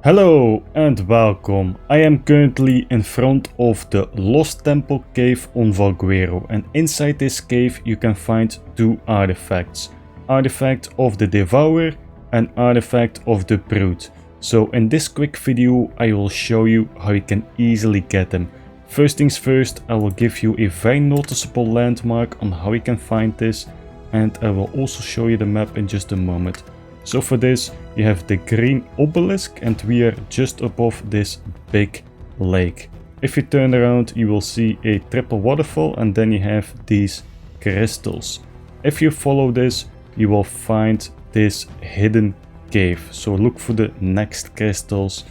Hello and welcome. I am currently in front of the Lost Temple cave on Valguero, and inside this cave you can find two artifacts. Artifact of the Devourer and artifact of the Brute. So in this quick video I will show you how you can easily get them. First things first, I will give you a very noticeable landmark on how you can find this, and I will also show you the map in just a moment. So for this you have the green obelisk and we are just above this big lake. If you turn around you will see a triple waterfall and then you have these crystals. If you follow this you will find this hidden cave. So look for the next crystals.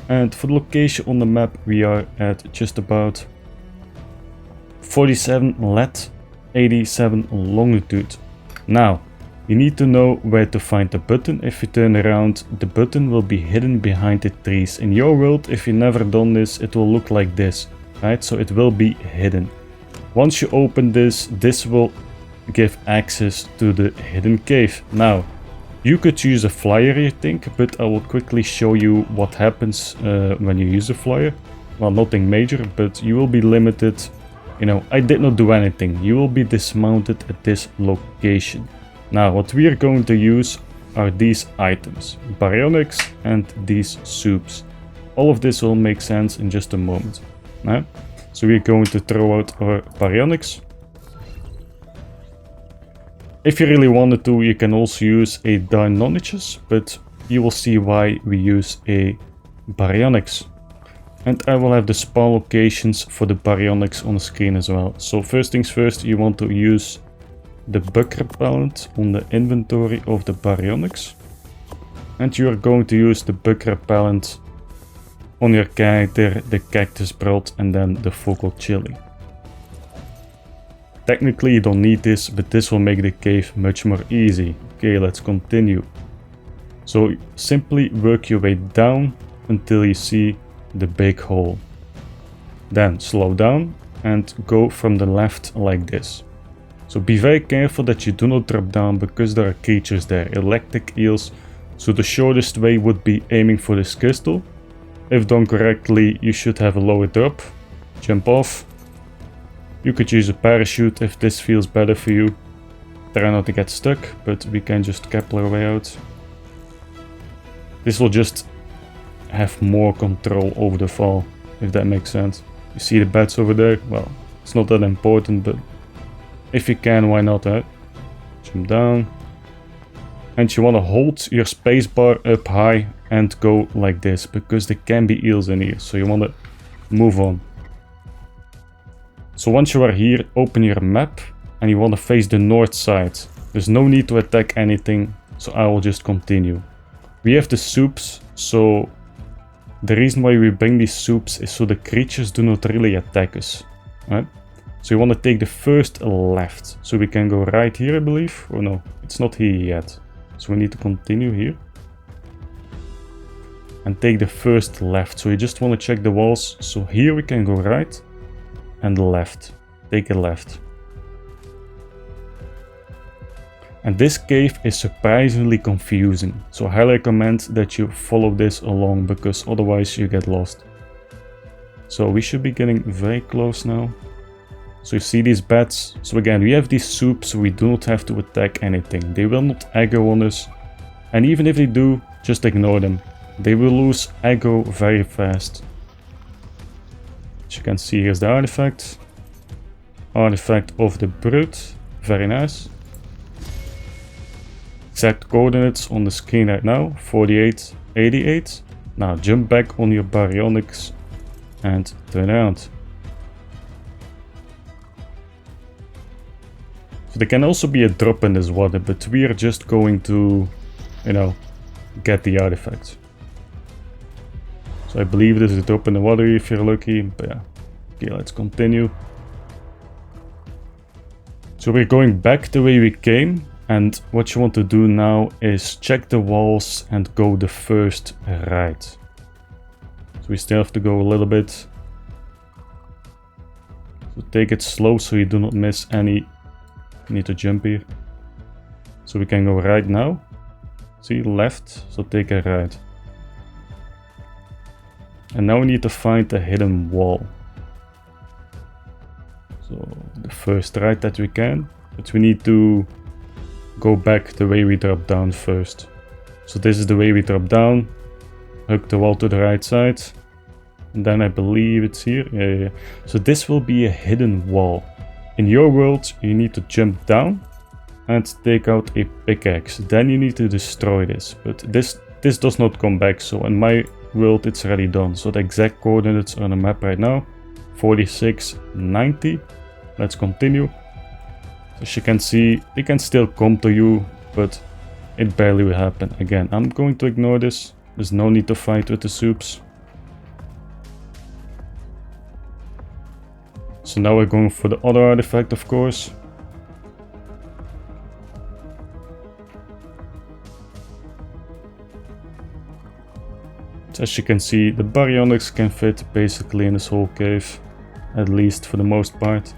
And for the location on the map we are at just about 47 lat, 87 longitude. Now you need to know where to find the button. If you turn around, the button will be hidden behind the trees. In your world, if you never done this, it will look like this, right? So it will be hidden. Once you open this, this will give access to the hidden cave. Now, you could use a flyer, you think, but I will quickly show you what happens when you use a flyer. Well, nothing major, but you will be limited. You know, I did not do anything. You will be dismounted at this location. Now what we are going to use are these items, baryonyx and these soups. All of this will make sense in just a moment. Right? So we're going to throw out our baryonyx. If you really wanted to, you can also use a Deinonychus, but you will see why we use a baryonyx. And I will have the spawn locations for the baryonyx on the screen as well. So first things first, you want to use the bug repellent on the inventory of the baryonyx, and you are going to use the bug repellent on your character, the cactus broth and then the focal chili. Technically you don't need this, but this will make the cave much more easy. Okay, let's continue. So simply work your way down until you see the big hole. Then slow down and go from the left like this. So be very careful that you do not drop down because there are creatures there, electric eels. So the shortest way would be aiming for this crystal. If done correctly, you should have a lower drop. Jump off. You could use a parachute if this feels better for you. Try not to get stuck, but we can just Kepler our way out. This will just have more control over the fall, if that makes sense. You see the bats over there? Well, it's not that important, but if you can, why not, right? Jump down. And you want to hold your spacebar up high and go like this, because there can be eels in here, so you want to move on. So once you are here, open your map and you want to face the north side. There's no need to attack anything, so I will just continue. We have the soups, so the reason why we bring these soups is so the creatures do not really attack us, right? So you want to take the first left. So we can go right here, I believe. Oh no, it's not here yet. So we need to continue here. And take the first left. So you just want to check the walls. So here we can go right and left. Take a left. And this cave is surprisingly confusing. So I highly recommend that you follow this along, because otherwise you get lost. So we should be getting very close now. So you see these bats. So again, we have these soups, so we do not have to attack anything. They will not aggro on us. And even if they do, just ignore them. They will lose aggro very fast. As you can see, here's the artifact. Artifact of the Brute. Very nice. Exact coordinates on the screen right now. 48, 88. Now jump back on your baryonyx and turn around. So there can also be a drop in this water, but we are just going to, you know, get the artifact. So I believe there's a drop in the water if you're lucky, but yeah. Okay, let's continue. So we're going back the way we came, and what you want to do now is check the walls and go the first right. So we still have to go a little bit. So take it slow so you do not miss any. Need to jump here. So we can go right now. See, left, so take a right. And now we need to find a hidden wall. So the first right that we can, but we need to go back the way we drop down first. So this is the way we drop down, hook the wall to the right side, and then I believe it's here. Yeah. So this will be a hidden wall. In your world, you need to jump down and take out a pickaxe. Then you need to destroy this, but this does not come back. So in my world, it's already done. So the exact coordinates are on the map right now, 4690. Let's continue. As you can see, they can still come to you, but it barely will happen. Again, I'm going to ignore this. There's no need to fight with the soups. So now we're going for the other artifact, of course. So as you can see, the baryonyx can fit basically in this whole cave, at least for the most part.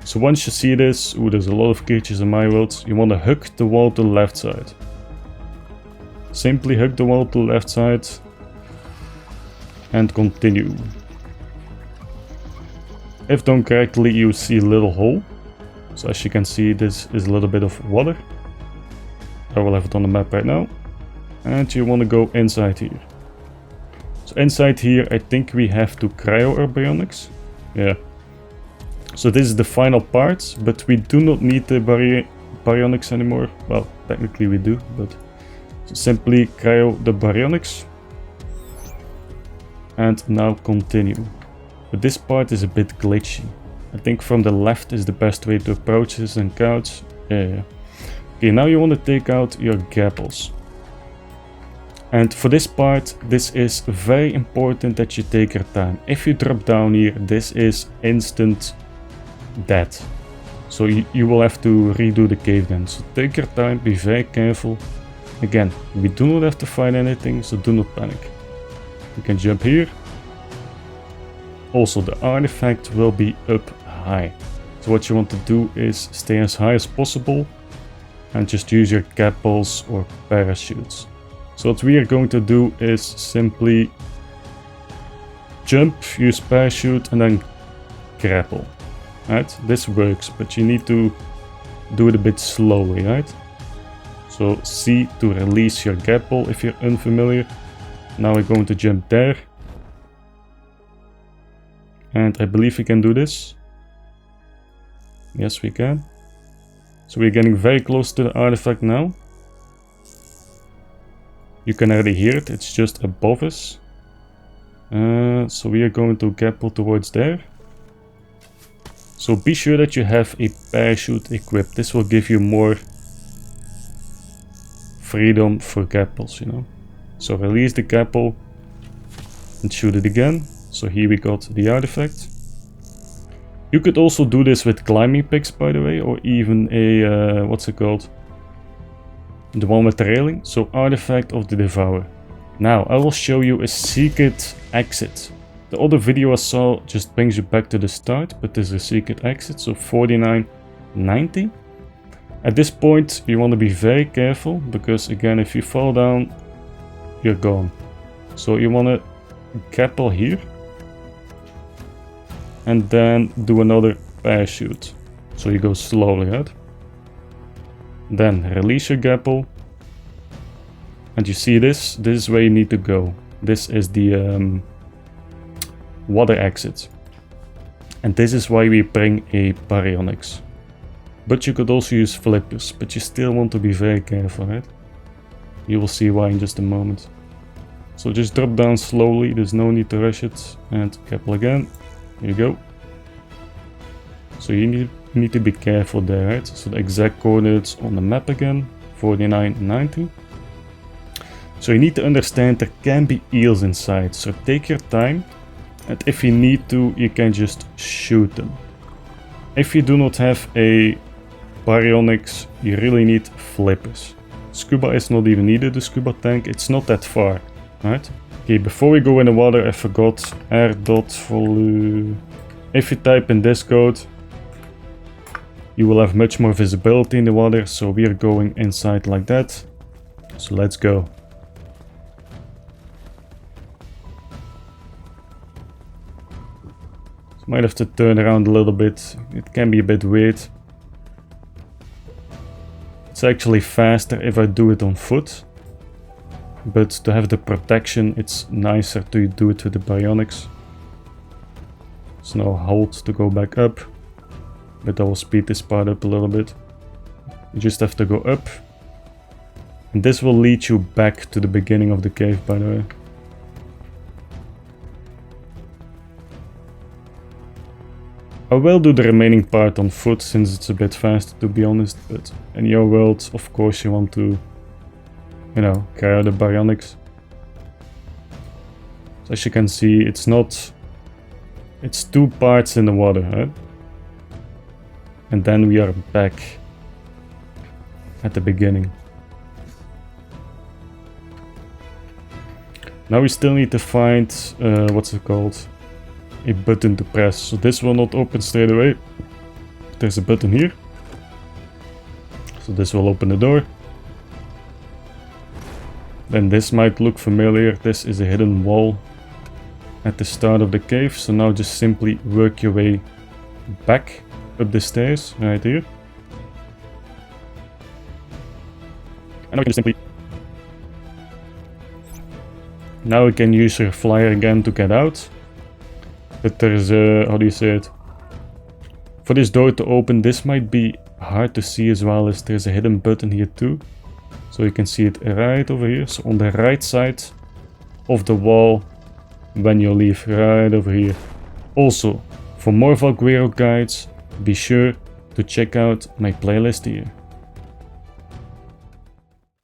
So once you see this, there's a lot of creatures in my world, you want to hook the wall to the left side. Simply hook the wall to the left side and continue. If done correctly, you see a little hole. So as you can see, this is a little bit of water. I will have it on the map right now. And you want to go inside here. So inside here, I think we have to cryo our baryonyx. Yeah. So this is the final part, but we do not need the baryonyx anymore. Well, technically we do, but so simply cryo the baryonyx. And now continue. But this part is a bit glitchy. I think from the left is the best way to approach this and couch. Yeah. Okay, now you want to take out your gapples. And for this part, this is very important that you take your time. If you drop down here, this is instant death. So you will have to redo the cave then. So take your time, be very careful. Again, we do not have to fight anything, so do not panic. You can jump here. Also, the artifact will be up high. So what you want to do is stay as high as possible and just use your gapples or parachutes. So what we are going to do is simply jump, use parachute and then grapple. Right? This works, but you need to do it a bit slowly, right? So C to release your grapple if you're unfamiliar. Now we're going to jump there. And I believe we can do this. Yes, we can. So we're getting very close to the artifact now. You can already hear it, it's just above us. So we are going to grapple towards there. So be sure that you have a parachute equipped. This will give you more freedom for grapples, you know. So release the grapple and shoot it again. So here we got the artifact. You could also do this with climbing picks, by the way, or even a, what's it called? The one with the railing. So artifact of the Devourer. Now I will show you a secret exit. The other video I saw just brings you back to the start, but there's a secret exit. So 4990. At this point you want to be very careful, because again, if you fall down, you're gone. So you want to grapple here and then do another parachute. So you go slowly, right? Then release your grapple. And you see this? This is where you need to go. This is the water exit. And this is why we bring a baryonyx. But you could also use flippers, but you still want to be very careful, right? You will see why in just a moment. So just drop down slowly, there's no need to rush it. And grapple again. Here you go. So you need to be careful there, right? So the exact coordinates on the map again, 4990. So you need to understand there can be eels inside, so take your time, and if you need to, you can just shoot them. If you do not have a baryonyx, you really need flippers. Scuba is not even needed, the scuba tank, it's not that far, right? Okay, before we go in the water, I forgot r.vol. If you type in this code, you will have much more visibility in the water, so we are going inside like that. So let's go. Might have to turn around a little bit. It can be a bit weird. It's actually faster if I do it on foot. But to have the protection, it's nicer to do it with the bionics. There's no hold to go back up. But I will speed this part up a little bit. You just have to go up. And this will lead you back to the beginning of the cave, by the way. I will do the remaining part on foot since it's a bit faster, to be honest, but in your world, of course, you want to, you know, carry out the bionics. So as you can see, it's 2 parts in the water, right? And then we are back at the beginning. Now we still need to find, what's it called? A button to press. So this will not open straight away. There's a button here. So this will open the door. Then this might look familiar. This is a hidden wall at the start of the cave. So now just simply work your way back up the stairs right here. And now we can simply... Now we can use your flyer again to get out. But there's a, how do you say it? For this door to open, this might be hard to see as well, as there's a hidden button here too. So you can see it right over here. So on the right side of the wall when you leave, right over here. Also, for more Valguero guides, be sure to check out my playlist here.